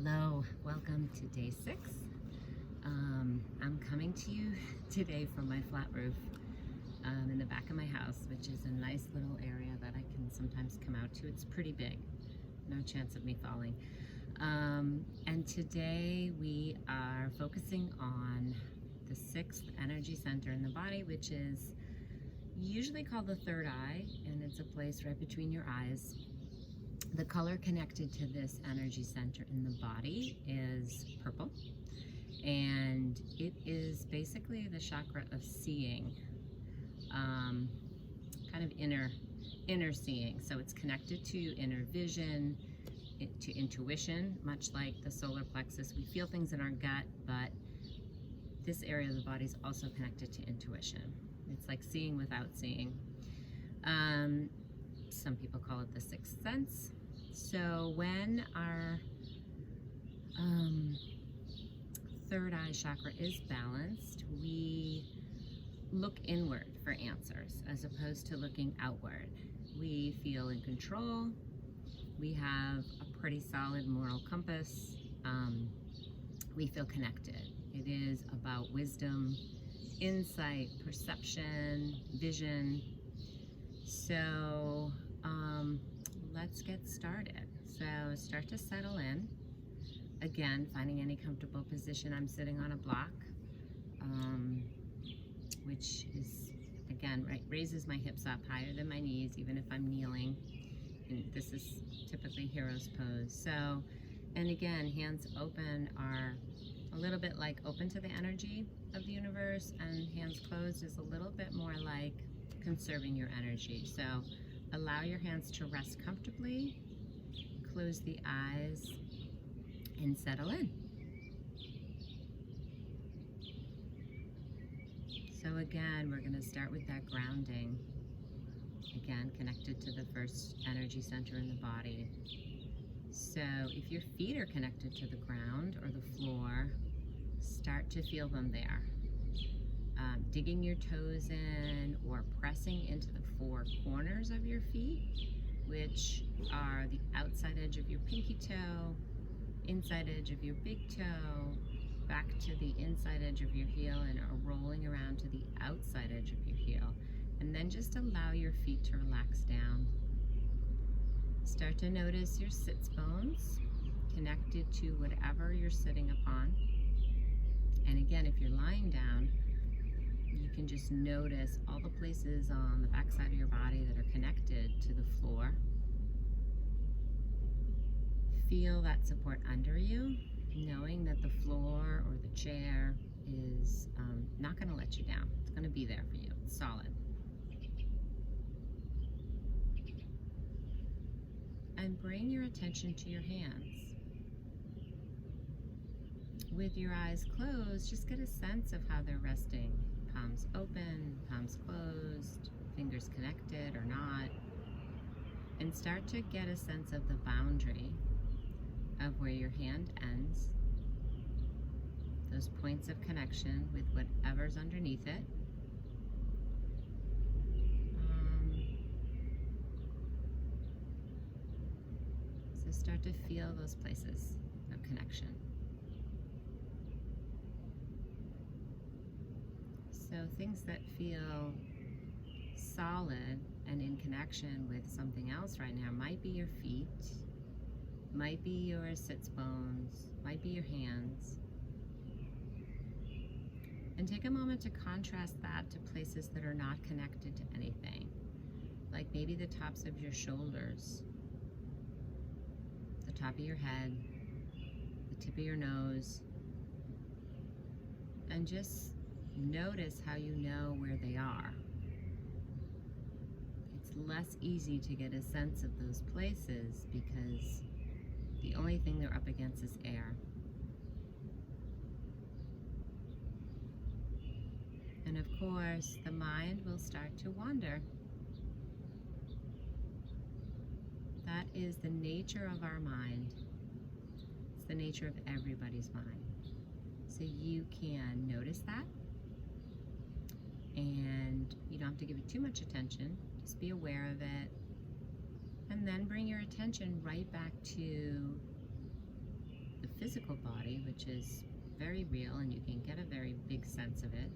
Hello, welcome to day 6. I'm coming to you today from my flat roof in the back of my house, which is a nice little area that I can sometimes come out to. It's pretty big, no chance of me falling. And today we are focusing on the 6th energy center in the body, which is usually called the third eye, and it's a place right between your eyes. The color connected to this energy center in the body is purple, and it is basically the chakra of seeing, kind of inner seeing. So it's connected to inner vision, to intuition, much like the solar plexus. We feel things in our gut, but this area of the body is also connected to intuition. It's like seeing without seeing. Some people call it the sixth sense. So when our third eye chakra is balanced, we look inward for answers as opposed to looking outward. We feel in control. We have a pretty solid moral compass. We feel connected. It is about wisdom, insight, perception, vision. So let's get started. So start to settle in. Again, finding any comfortable position. I'm sitting on a block, which is, again, raises my hips up higher than my knees, even if I'm kneeling. And this is typically hero's pose. So, and again, hands open are a little bit like open to the energy of the universe, and hands closed is a little bit more like conserving your energy. So allow your hands to rest comfortably, close the eyes, and settle in. So again, we're going to start with that grounding, again connected to the first energy center in the body. So if your feet are connected to the ground or the floor, start to feel them there. Digging your toes in or pressing into the four corners of your feet, which are the outside edge of your pinky toe, inside edge of your big toe, back to the inside edge of your heel, and are rolling around to the outside edge of your heel. And then just allow your feet to relax down. Start to notice your sits bones connected to whatever you're sitting upon. And again, if you're lying down, you can just notice all the places on the back side of your body that are connected to the floor. Feel that support under you, knowing that the floor or the chair is not going to let you down. It's going to be there for you. It's solid. And bring your attention to your hands. With your eyes closed, just get a sense of how they're resting. Palms open, palms closed, fingers connected or not. And start to get a sense of the boundary of where your hand ends, those points of connection with whatever's underneath it. So start to feel those places of connection. So things that feel solid and in connection with something else right now might be your feet, might be your sits bones, might be your hands. And take a moment to contrast that to places that are not connected to anything, like maybe the tops of your shoulders, the top of your head, the tip of your nose, and just notice how you know where they are. It's less easy to get a sense of those places because the only thing they're up against is air. And of course, the mind will start to wander. That is the nature of our mind. It's the nature of everybody's mind. So you can notice that. And you don't have to give it too much attention. Just be aware of it. And then bring your attention right back to the physical body, which is very real, and you can get a very big sense of it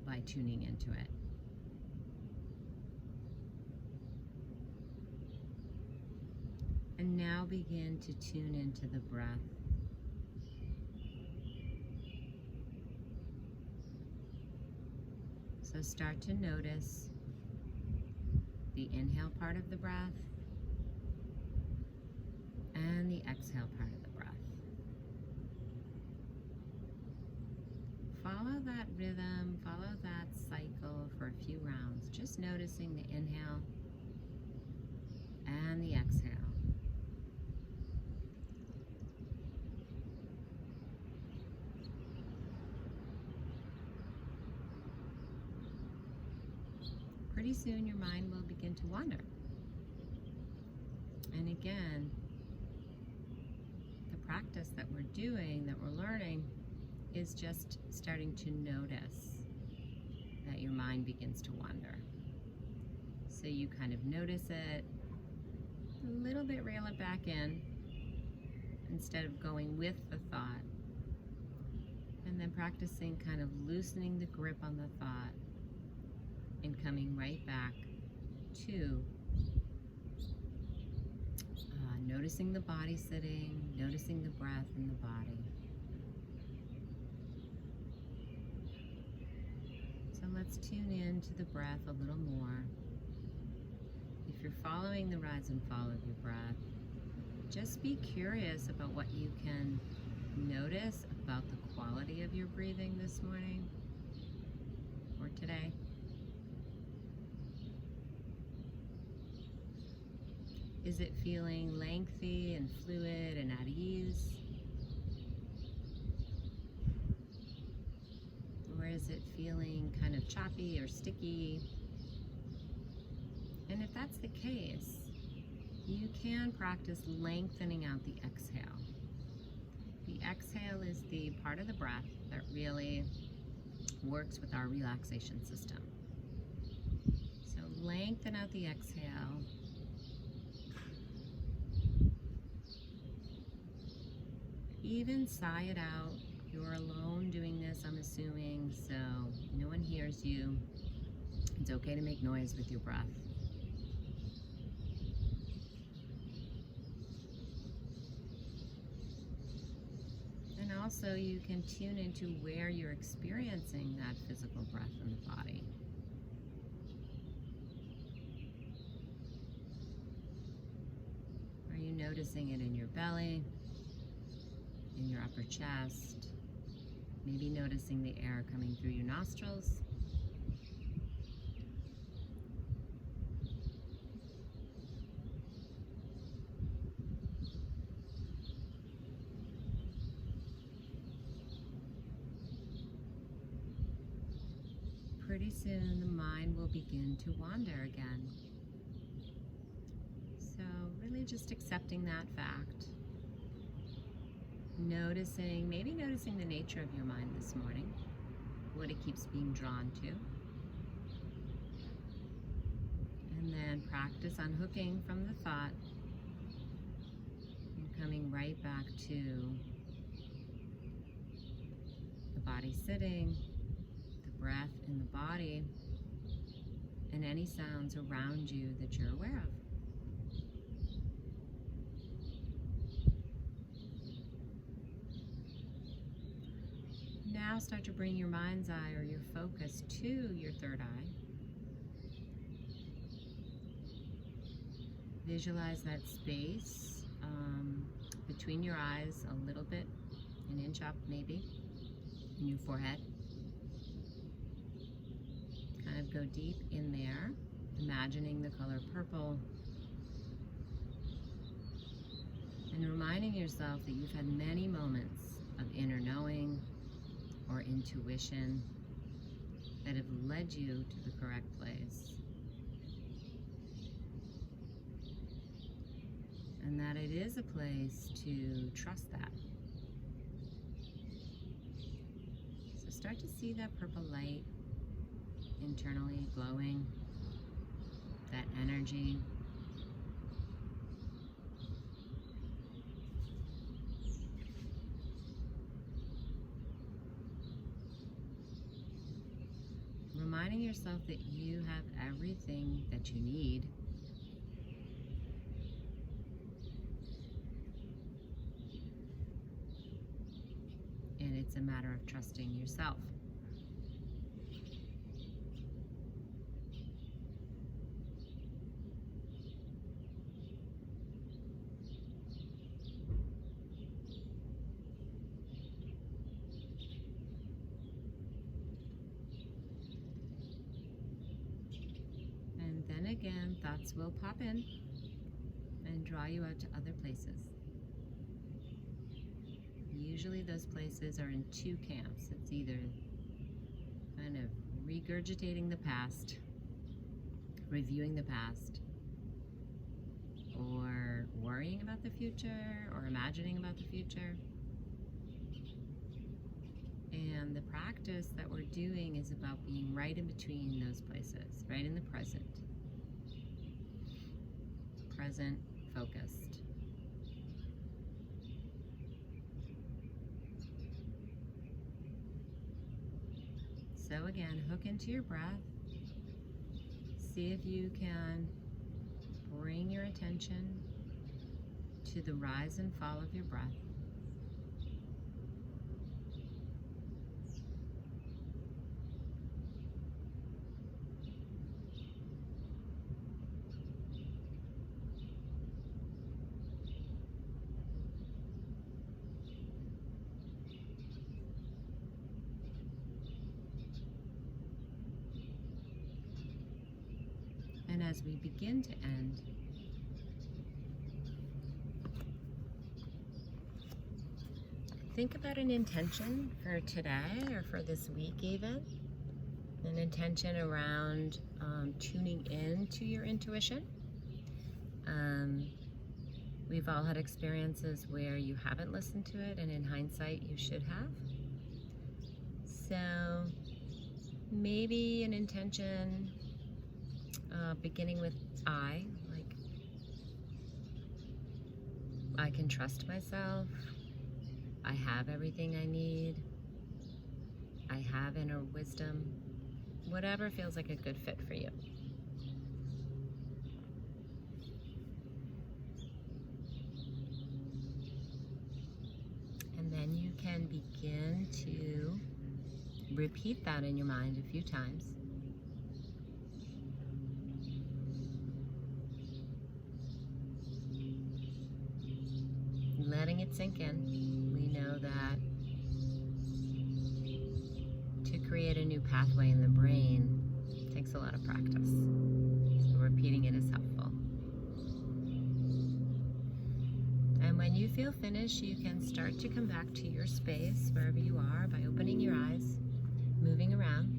by tuning into it. And now begin to tune into the breath. So start to notice the inhale part of the breath and the exhale part of the breath. Follow that rhythm, follow that cycle for a few rounds, just noticing the inhale and the exhale. Pretty soon your mind will begin to wander. And again, the practice that we're doing, that we're learning, is just starting to notice that your mind begins to wander. So you kind of notice it, a little bit reel it back in, instead of going with the thought, and then practicing kind of loosening the grip on the thought and coming right back to noticing the body sitting, noticing the breath in the body. So let's tune in to the breath a little more. If you're following the rise and fall of your breath, just be curious about what you can notice about the quality of your breathing this morning or today. Is it feeling lengthy and fluid and at ease? Or is it feeling kind of choppy or sticky? And if that's the case, you can practice lengthening out the exhale. The exhale is the part of the breath that really works with our relaxation system. So lengthen out the exhale. Even sigh it out. You're alone doing this, I'm assuming, so no one hears you. It's okay to make noise with your breath. And also you can tune into where you're experiencing that physical breath in the body. Are you noticing it in your belly? In your upper chest, maybe noticing the air coming through your nostrils. Pretty soon the mind will begin to wander again. So really just accepting that fact. Maybe noticing the nature of your mind this morning, what it keeps being drawn to. And then practice unhooking from the thought and coming right back to the body sitting, the breath in the body, and any sounds around you that you're aware of. Now start to bring your mind's eye or your focus to your third eye. Visualize that space between your eyes, a little bit, an inch up maybe, in your forehead. Kind of go deep in there, imagining the color purple, and reminding yourself that you've had many moments of inner knowing or intuition that have led you to the correct place. And that it is a place to trust that. So start to see that purple light internally glowing, that energy. reminding yourself that you have everything that you need. And it's a matter of trusting yourself. And then again, thoughts will pop in and draw you out to other places. Usually those places are in two camps. It's either kind of regurgitating the past, reviewing the past, or worrying about the future, or imagining about the future. And the practice that we're doing is about being right in between those places, right in the present. Present focused. So again, hook into your breath. See if you can bring your attention to the rise and fall of your breath. And as we begin to end, think about an intention for today or for this week even. An intention around tuning in to your intuition. We've all had experiences where you haven't listened to it, and in hindsight you should have. So maybe an intention beginning with I, like I can trust myself, I have everything I need, I have inner wisdom, whatever feels like a good fit for you. And then you can begin to repeat that in your mind a few times. Letting it sink in. We know that to create a new pathway in the brain takes a lot of practice. So repeating it is helpful. And when you feel finished, you can start to come back to your space, wherever you are, by opening your eyes, moving around.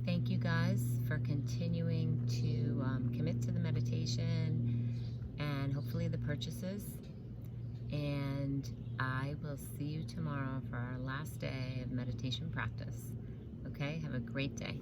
Thank you guys for continuing to commit to the meditation and hopefully the purchases. And I will see you tomorrow for our last day of meditation practice. Okay, have a great day.